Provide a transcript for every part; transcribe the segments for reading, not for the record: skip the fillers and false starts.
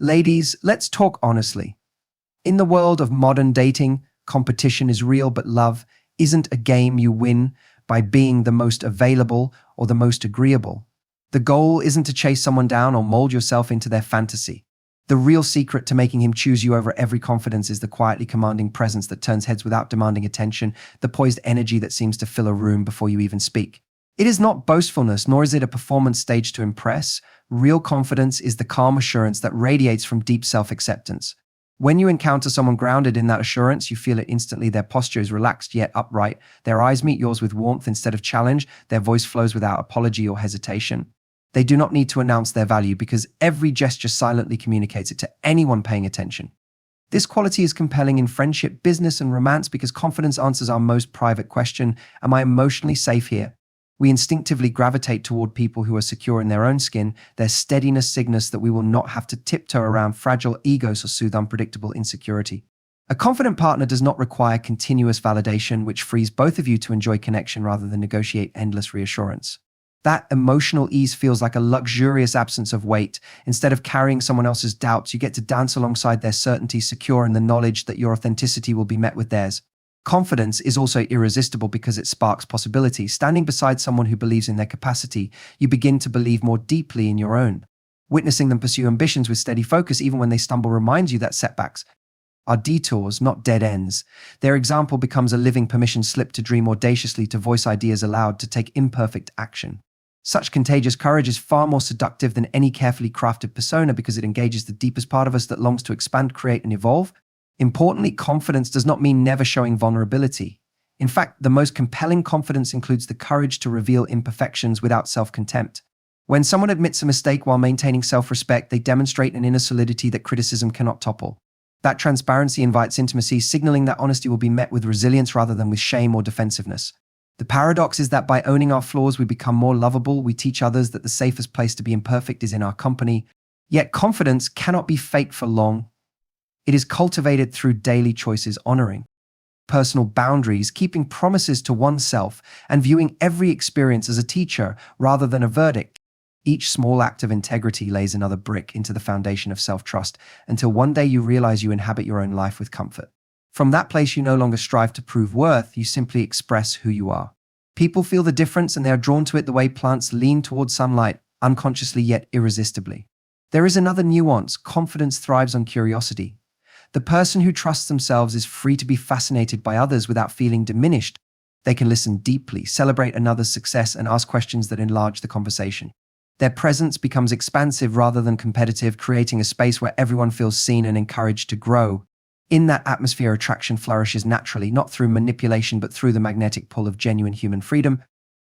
Ladies, let's talk honestly. In the world of modern dating, competition is real, but love isn't a game you win by being the most available or the most agreeable. The goal isn't to chase someone down or mold yourself into their fantasy. The real secret to making him choose you over every confidence is the quietly commanding presence that turns heads without demanding attention, the poised energy that seems to fill a room before you even speak. It is not boastfulness, nor is it a performance stage to impress. Real confidence is the calm assurance that radiates from deep self-acceptance. When you encounter someone grounded in that assurance, you feel it instantly. Their posture is relaxed yet upright. Their eyes meet yours with warmth instead of challenge. Their voice flows without apology or hesitation. They do not need to announce their value because every gesture silently communicates it to anyone paying attention. This quality is compelling in friendship, business, and romance because confidence answers our most private question: am I emotionally safe here? We instinctively gravitate toward people who are secure in their own skin. Their steadiness signals that we will not have to tiptoe around fragile egos or soothe unpredictable insecurity. A confident partner does not require continuous validation, which frees both of you to enjoy connection rather than negotiate endless reassurance. That emotional ease feels like a luxurious absence of weight. Instead of carrying someone else's doubts, you get to dance alongside their certainty, secure in the knowledge that your authenticity will be met with theirs. Confidence is also irresistible because it sparks possibility. Standing beside someone who believes in their capacity, you begin to believe more deeply in your own. Witnessing them pursue ambitions with steady focus, even when they stumble, reminds you that setbacks are detours, not dead ends. Their example becomes a living permission slip to dream audaciously, to voice ideas aloud, to take imperfect action. Such contagious courage is far more seductive than any carefully crafted persona because it engages the deepest part of us that longs to expand, create, and evolve. Importantly, confidence does not mean never showing vulnerability. In fact, the most compelling confidence includes the courage to reveal imperfections without self-contempt. When someone admits a mistake while maintaining self-respect, they demonstrate an inner solidity that criticism cannot topple. That transparency invites intimacy, signaling that honesty will be met with resilience rather than with shame or defensiveness. The paradox is that by owning our flaws, we become more lovable. We teach others that the safest place to be imperfect is in our company. Yet confidence cannot be faked for long. It is cultivated through daily choices, honoring personal boundaries, keeping promises to oneself, and viewing every experience as a teacher rather than a verdict. Each small act of integrity lays another brick into the foundation of self-trust until one day you realize you inhabit your own life with comfort. From that place, you no longer strive to prove worth, you simply express who you are. People feel the difference and they are drawn to it the way plants lean towards sunlight, unconsciously yet irresistibly. There is another nuance: confidence thrives on curiosity. The person who trusts themselves is free to be fascinated by others without feeling diminished. They can listen deeply, celebrate another's success, and ask questions that enlarge the conversation. Their presence becomes expansive rather than competitive, creating a space where everyone feels seen and encouraged to grow. In that atmosphere, attraction flourishes naturally, not through manipulation, but through the magnetic pull of genuine human freedom.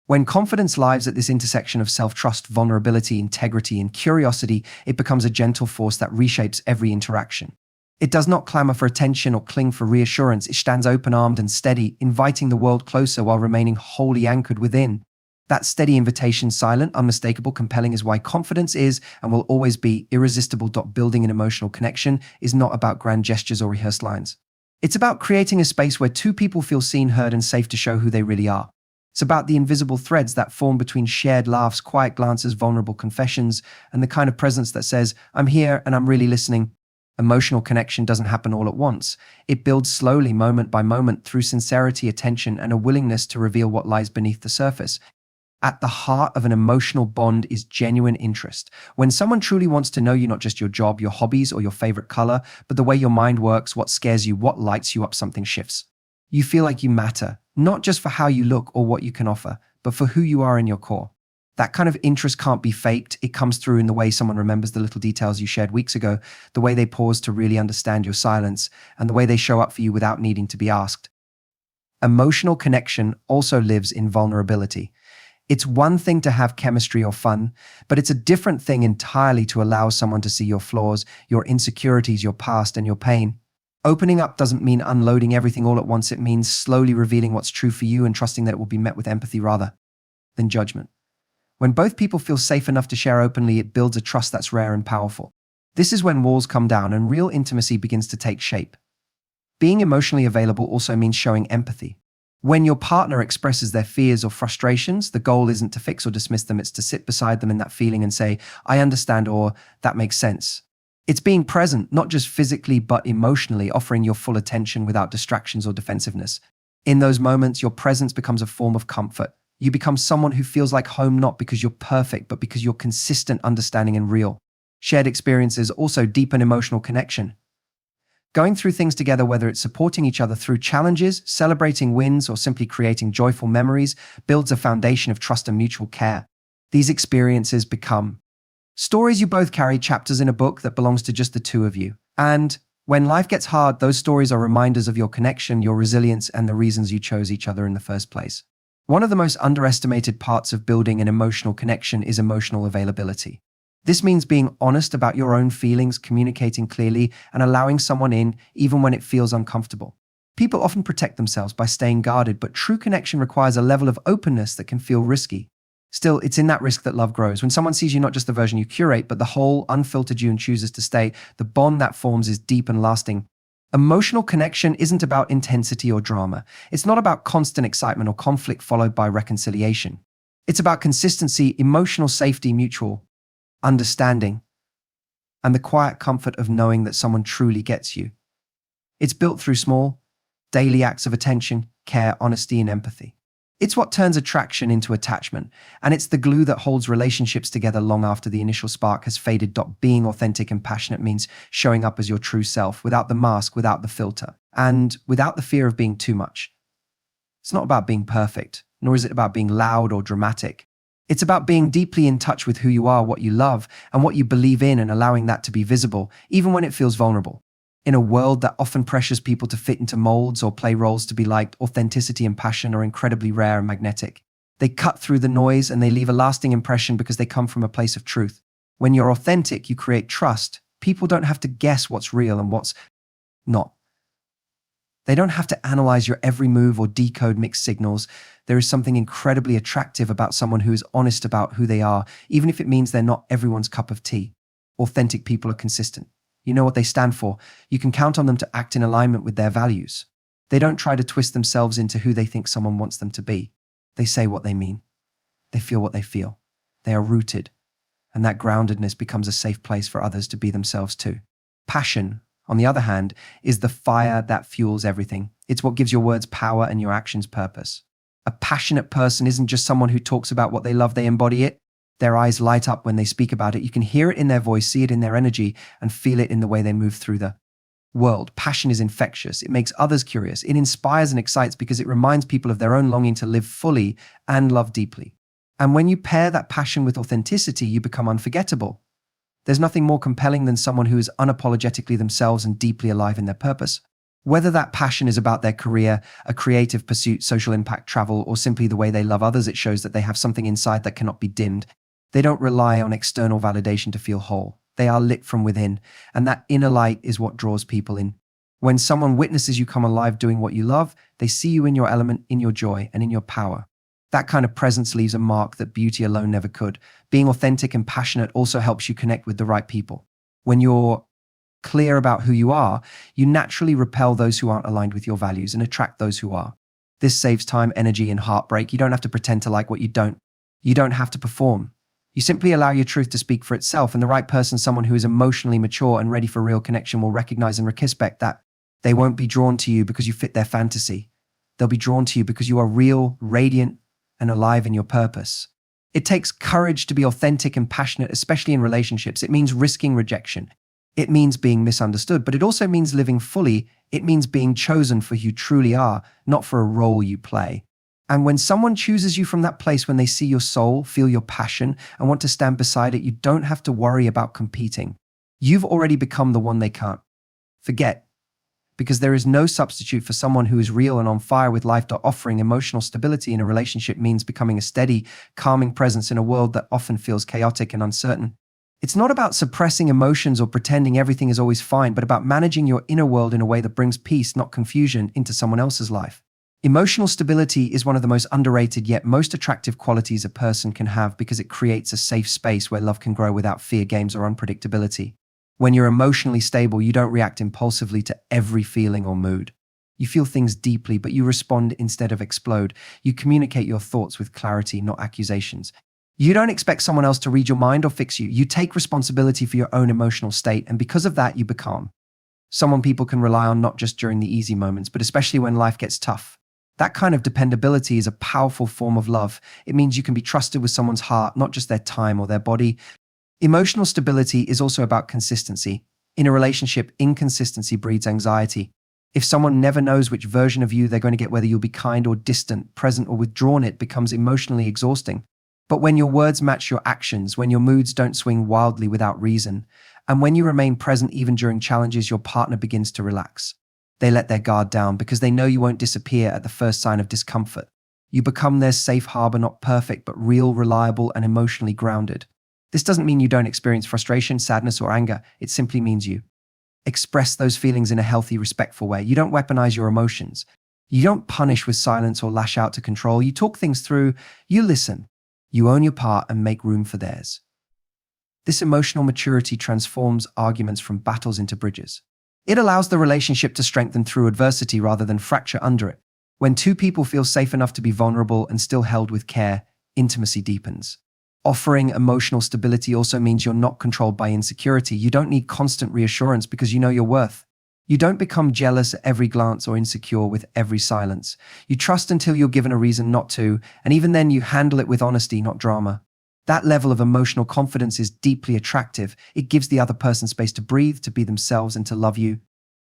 When confidence lives at this intersection of self-trust, vulnerability, integrity, and curiosity, it becomes a gentle force that reshapes every interaction. It does not clamor for attention or cling for reassurance. It stands open-armed and steady, inviting the world closer while remaining wholly anchored within. That steady invitation, silent, unmistakable, compelling, is why confidence is and will always be irresistible. Building an emotional connection is not about grand gestures or rehearsed lines. It's about creating a space where two people feel seen, heard, and safe to show who they really are. It's about the invisible threads that form between shared laughs, quiet glances, vulnerable confessions, and the kind of presence that says, "I'm here and I'm really listening." Emotional connection doesn't happen all at once. It builds slowly, moment by moment, through sincerity, attention, and a willingness to reveal what lies beneath the surface. At the heart of an emotional bond is genuine interest. When someone truly wants to know you, not just your job, your hobbies, or your favorite color, but the way your mind works, what scares you, what lights you up, something shifts. You feel like you matter, not just for how you look or what you can offer, but for who you are in your core. That kind of interest can't be faked. It comes through in the way someone remembers the little details you shared weeks ago, the way they pause to really understand your silence, and the way they show up for you without needing to be asked. Emotional connection also lives in vulnerability. It's one thing to have chemistry or fun, but it's a different thing entirely to allow someone to see your flaws, your insecurities, your past, and your pain. Opening up doesn't mean unloading everything all at once. It means slowly revealing what's true for you and trusting that it will be met with empathy rather than judgment. When both people feel safe enough to share openly, it builds a trust that's rare and powerful. This is when walls come down and real intimacy begins to take shape. Being emotionally available also means showing empathy. When your partner expresses their fears or frustrations, the goal isn't to fix or dismiss them, it's to sit beside them in that feeling and say, "I understand," or "that makes sense." It's being present, not just physically but emotionally, offering your full attention without distractions or defensiveness. In those moments, your presence becomes a form of comfort. You become someone who feels like home not because you're perfect, but because you're consistent, understanding, and real. Shared experiences also deepen emotional connection. Going through things together, whether it's supporting each other through challenges, celebrating wins, or simply creating joyful memories, builds a foundation of trust and mutual care. These experiences become stories you both carry, chapters in a book that belongs to just the two of you. And when life gets hard, those stories are reminders of your connection, your resilience, and the reasons you chose each other in the first place. One of the most underestimated parts of building an emotional connection is emotional availability. This means being honest about your own feelings, communicating clearly, and allowing someone in even when it feels uncomfortable. People often protect themselves by staying guarded, but true connection requires a level of openness that can feel risky. Still, it's in that risk that love grows. When someone sees you not just the version you curate, but the whole, unfiltered you and chooses to stay, the bond that forms is deep and lasting. Emotional connection isn't about intensity or drama. It's not about constant excitement or conflict followed by reconciliation. It's about consistency, emotional safety, mutual understanding, and the quiet comfort of knowing that someone truly gets you. It's built through small, daily acts of attention, care, honesty, and empathy. It's what turns attraction into attachment, and it's the glue that holds relationships together long after the initial spark has faded. Being authentic and passionate means showing up as your true self, without the mask, without the filter, and without the fear of being too much. It's not about being perfect, nor is it about being loud or dramatic. It's about being deeply in touch with who you are, what you love, and what you believe in, and allowing that to be visible, even when it feels vulnerable. In a world that often pressures people to fit into molds or play roles to be liked, authenticity and passion are incredibly rare and magnetic. They cut through the noise and they leave a lasting impression because they come from a place of truth. When you're authentic, you create trust. People don't have to guess what's real and what's not. They don't have to analyze your every move or decode mixed signals. There is something incredibly attractive about someone who is honest about who they are, even if it means they're not everyone's cup of tea. Authentic people are consistent. You know what they stand for. You can count on them to act in alignment with their values. They don't try to twist themselves into who they think someone wants them to be. They say what they mean. They feel what they feel. They are rooted, and that groundedness becomes a safe place for others to be themselves too. Passion, on the other hand, is the fire that fuels everything. It's what gives your words power and your actions purpose. A passionate person isn't just someone who talks about what they love, they embody it. Their eyes light up when they speak about it. You can hear it in their voice, see it in their energy, and feel it in the way they move through the world. Passion is infectious. It makes others curious. It inspires and excites because it reminds people of their own longing to live fully and love deeply. And when you pair that passion with authenticity, you become unforgettable. There's nothing more compelling than someone who is unapologetically themselves and deeply alive in their purpose. Whether that passion is about their career, a creative pursuit, social impact, travel, or simply the way they love others, it shows that they have something inside that cannot be dimmed. They don't rely on external validation to feel whole. They are lit from within, and that inner light is what draws people in. When someone witnesses you come alive doing what you love, they see you in your element, in your joy, and in your power. That kind of presence leaves a mark that beauty alone never could. Being authentic and passionate also helps you connect with the right people. When you're clear about who you are, you naturally repel those who aren't aligned with your values and attract those who are. This saves time, energy, and heartbreak. You don't have to pretend to like what you don't. You don't have to perform. You simply allow your truth to speak for itself, and the right person, someone who is emotionally mature and ready for real connection, will recognize and respect that. They won't be drawn to you because you fit their fantasy. They'll be drawn to you because you are real, radiant, and alive in your purpose. It takes courage to be authentic and passionate, especially in relationships. It means risking rejection. It means being misunderstood, but it also means living fully. It means being chosen for who you truly are, not for a role you play. And when someone chooses you from that place, when they see your soul, feel your passion, and want to stand beside it, you don't have to worry about competing. You've already become the one they can't forget, because there is no substitute for someone who is real and on fire with life. Offering emotional stability in a relationship means becoming a steady, calming presence in a world that often feels chaotic and uncertain. It's not about suppressing emotions or pretending everything is always fine, but about managing your inner world in a way that brings peace, not confusion, into someone else's life. Emotional stability is one of the most underrated yet most attractive qualities a person can have because it creates a safe space where love can grow without fear, games, or unpredictability. When you're emotionally stable, you don't react impulsively to every feeling or mood. You feel things deeply, but you respond instead of explode. You communicate your thoughts with clarity, not accusations. You don't expect someone else to read your mind or fix you. You take responsibility for your own emotional state, and because of that, you become someone people can rely on not just during the easy moments, but especially when life gets tough. That kind of dependability is a powerful form of love. It means you can be trusted with someone's heart, not just their time or their body. Emotional stability is also about consistency. In a relationship, inconsistency breeds anxiety. If someone never knows which version of you they're going to get, whether you'll be kind or distant, present or withdrawn, it becomes emotionally exhausting. But when your words match your actions, when your moods don't swing wildly without reason, and when you remain present even during challenges, your partner begins to relax. They let their guard down because they know you won't disappear at the first sign of discomfort. You become their safe harbor, not perfect, but real, reliable, and emotionally grounded. This doesn't mean you don't experience frustration, sadness, or anger. It simply means you express those feelings in a healthy, respectful way. You don't weaponize your emotions. You don't punish with silence or lash out to control. You talk things through. You listen. You own your part and make room for theirs. This emotional maturity transforms arguments from battles into bridges. It allows the relationship to strengthen through adversity rather than fracture under it. When two people feel safe enough to be vulnerable and still held with care, intimacy deepens. Offering emotional stability also means you're not controlled by insecurity. You don't need constant reassurance because you know your worth. You don't become jealous at every glance or insecure with every silence. You trust until you're given a reason not to, and even then you handle it with honesty, not drama. That level of emotional confidence is deeply attractive. It gives the other person space to breathe, to be themselves, and to love you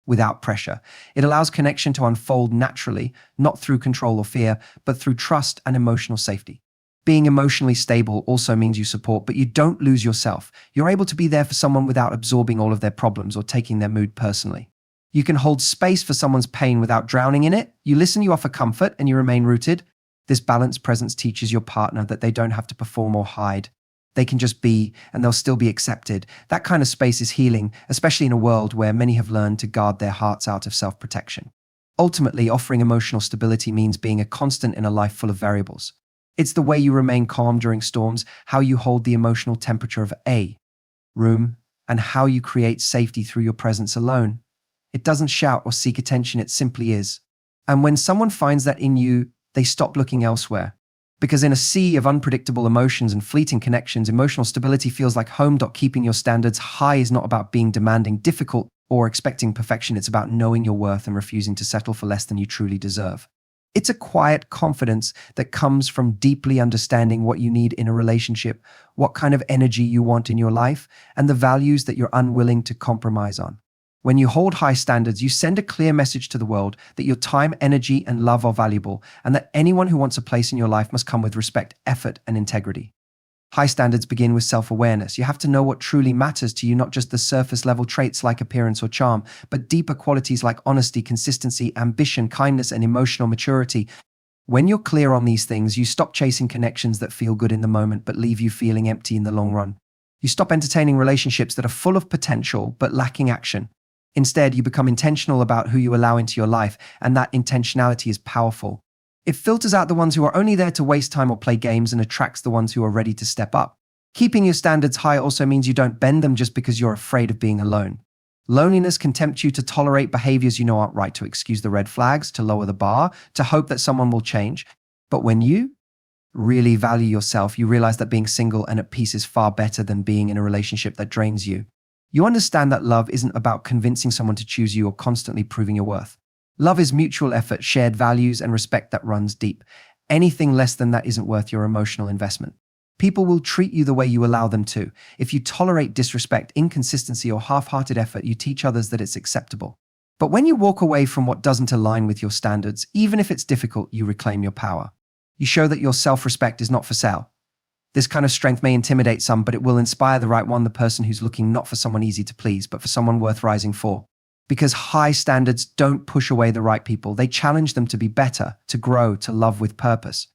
without pressure. It allows connection to unfold naturally, not through control or fear, but through trust and emotional safety. Being emotionally stable also means you support, but you don't lose yourself. You're able to be there for someone without absorbing all of their problems or taking their mood personally. You can hold space for someone's pain without drowning in it. You listen, you offer comfort, and you remain rooted. This balanced presence teaches your partner that they don't have to perform or hide. They can just be, and they'll still be accepted. That kind of space is healing, especially in a world where many have learned to guard their hearts out of self-protection. Ultimately, offering emotional stability means being a constant in a life full of variables. It's the way you remain calm during storms, how you hold the emotional temperature of a room, and how you create safety through your presence alone. It doesn't shout or seek attention, it simply is. And when someone finds that in you, they stop looking elsewhere. Because in a sea of unpredictable emotions and fleeting connections, emotional stability feels like home. Keeping your standards high is not about being demanding, difficult, or expecting perfection. It's about knowing your worth and refusing to settle for less than you truly deserve. It's a quiet confidence that comes from deeply understanding what you need in a relationship, what kind of energy you want in your life, and the values that you're unwilling to compromise on. When you hold high standards, you send a clear message to the world that your time, energy, and love are valuable, and that anyone who wants a place in your life must come with respect, effort, and integrity. High standards begin with self-awareness. You have to know what truly matters to you, not just the surface-level traits like appearance or charm, but deeper qualities like honesty, consistency, ambition, kindness, and emotional maturity. When you're clear on these things, you stop chasing connections that feel good in the moment but leave you feeling empty in the long run. You stop entertaining relationships that are full of potential but lacking action. Instead, you become intentional about who you allow into your life, and that intentionality is powerful. It filters out the ones who are only there to waste time or play games and attracts the ones who are ready to step up. Keeping your standards high also means you don't bend them just because you're afraid of being alone. Loneliness can tempt you to tolerate behaviors you know aren't right, to excuse the red flags, to lower the bar, to hope that someone will change. But when you really value yourself, you realize that being single and at peace is far better than being in a relationship that drains you. You understand that love isn't about convincing someone to choose you or constantly proving your worth. Love is mutual effort, shared values, and respect that runs deep. Anything less than that isn't worth your emotional investment. People will treat you the way you allow them to. If you tolerate disrespect, inconsistency, or half-hearted effort, you teach others that it's acceptable. But when you walk away from what doesn't align with your standards, even if it's difficult, you reclaim your power. You show that your self-respect is not for sale. This kind of strength may intimidate some, but it will inspire the right one, the person who's looking not for someone easy to please, but for someone worth rising for. Because high standards don't push away the right people. They challenge them to be better, to grow, to love with purpose.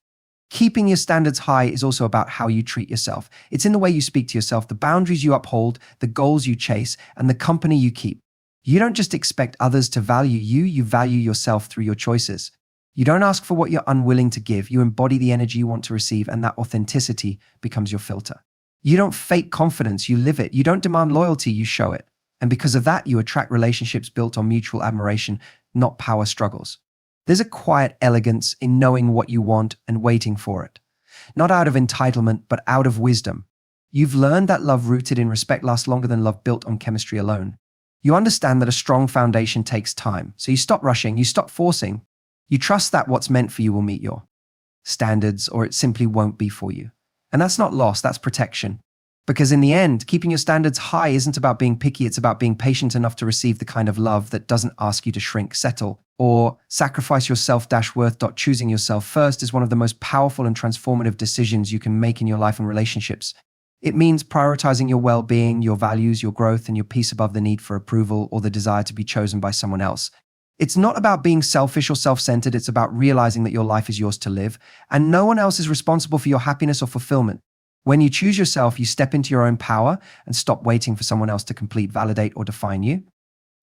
Keeping your standards high is also about how you treat yourself. It's in the way you speak to yourself, the boundaries you uphold, the goals you chase, and the company you keep. You don't just expect others to value you, you value yourself through your choices. You don't ask for what you're unwilling to give. You embody the energy you want to receive, and that authenticity becomes your filter. You don't fake confidence, you live it. You don't demand loyalty, you show it. And because of that, you attract relationships built on mutual admiration, not power struggles. There's a quiet elegance in knowing what you want and waiting for it. not out of entitlement, but out of wisdom. You've learned that love rooted in respect lasts longer than love built on chemistry alone. You understand that a strong foundation takes time, so you stop rushing, you stop forcing. You trust that what's meant for you will meet your standards, or it simply won't be for you. And that's not loss, that's protection. Because in the end, keeping your standards high isn't about being picky, it's about being patient enough to receive the kind of love that doesn't ask you to shrink, settle, or sacrifice your self-worth. Choosing yourself first is one of the most powerful and transformative decisions you can make in your life and relationships. It means prioritizing your well-being, your values, your growth, and your peace above the need for approval or the desire to be chosen by someone else. It's not about being selfish or self-centered, it's about realizing that your life is yours to live, and no one else is responsible for your happiness or fulfillment. When you choose yourself, you step into your own power and stop waiting for someone else to complete, validate, or define you.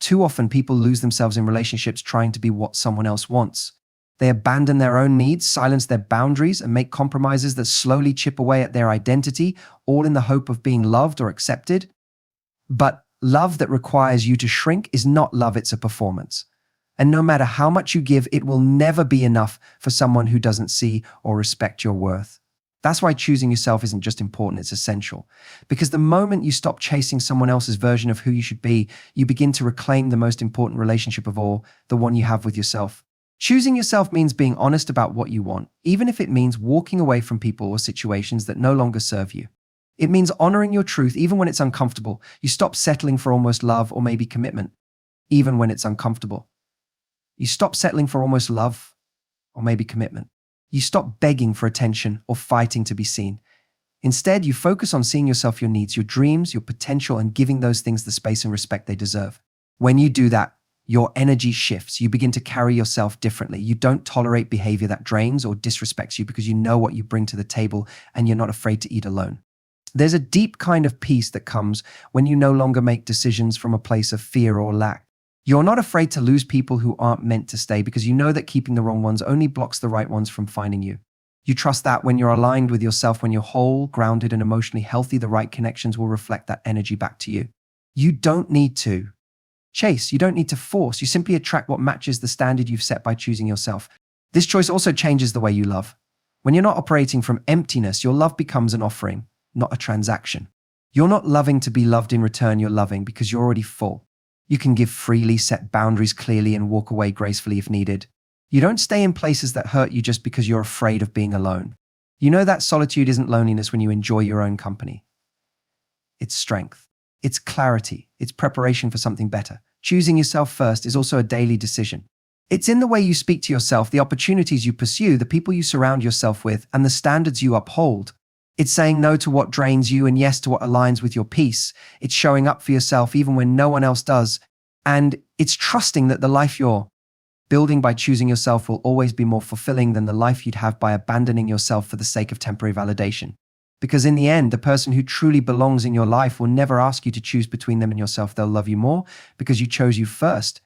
Too often, people lose themselves in relationships trying to be what someone else wants. They abandon their own needs, silence their boundaries, and make compromises that slowly chip away at their identity, all in the hope of being loved or accepted. But love that requires you to shrink is not love, it's a performance. And no matter how much you give, it will never be enough for someone who doesn't see or respect your worth. That's why choosing yourself isn't just important, it's essential. Because the moment you stop chasing someone else's version of who you should be, you begin to reclaim the most important relationship of all, the one you have with yourself. Choosing yourself means being honest about what you want, even if it means walking away from people or situations that no longer serve you. It means honoring your truth even when it's uncomfortable. You stop settling for almost love or maybe commitment, even when it's uncomfortable. You stop settling for almost love or maybe commitment. You stop begging for attention or fighting to be seen. Instead, you focus on seeing yourself, your needs, your dreams, your potential, and giving those things the space and respect they deserve. When you do that, your energy shifts. You begin to carry yourself differently. You don't tolerate behavior that drains or disrespects you because you know what you bring to the table and you're not afraid to eat alone. There's a deep kind of peace that comes when you no longer make decisions from a place of fear or lack. You're not afraid to lose people who aren't meant to stay because you know that keeping the wrong ones only blocks the right ones from finding you. You trust that when you're aligned with yourself, when you're whole, grounded, and emotionally healthy, the right connections will reflect that energy back to you. You don't need to chase, you don't need to force, you simply attract what matches the standard you've set by choosing yourself. This choice also changes the way you love. When you're not operating from emptiness, your love becomes an offering, not a transaction. You're not loving to be loved in return, you're loving because you're already full. You can give freely, set boundaries clearly, and walk away gracefully if needed. You don't stay in places that hurt you just because you're afraid of being alone. You know that solitude isn't loneliness when you enjoy your own company. It's strength. It's clarity. It's preparation for something better. Choosing yourself first is also a daily decision. It's in the way you speak to yourself, the opportunities you pursue, the people you surround yourself with, and the standards you uphold. It's saying no to what drains you and yes to what aligns with your peace. It's showing up for yourself even when no one else does. And it's trusting that the life you're building by choosing yourself will always be more fulfilling than the life you'd have by abandoning yourself for the sake of temporary validation. Because in the end, the person who truly belongs in your life will never ask you to choose between them and yourself. They'll love you more because you chose you first.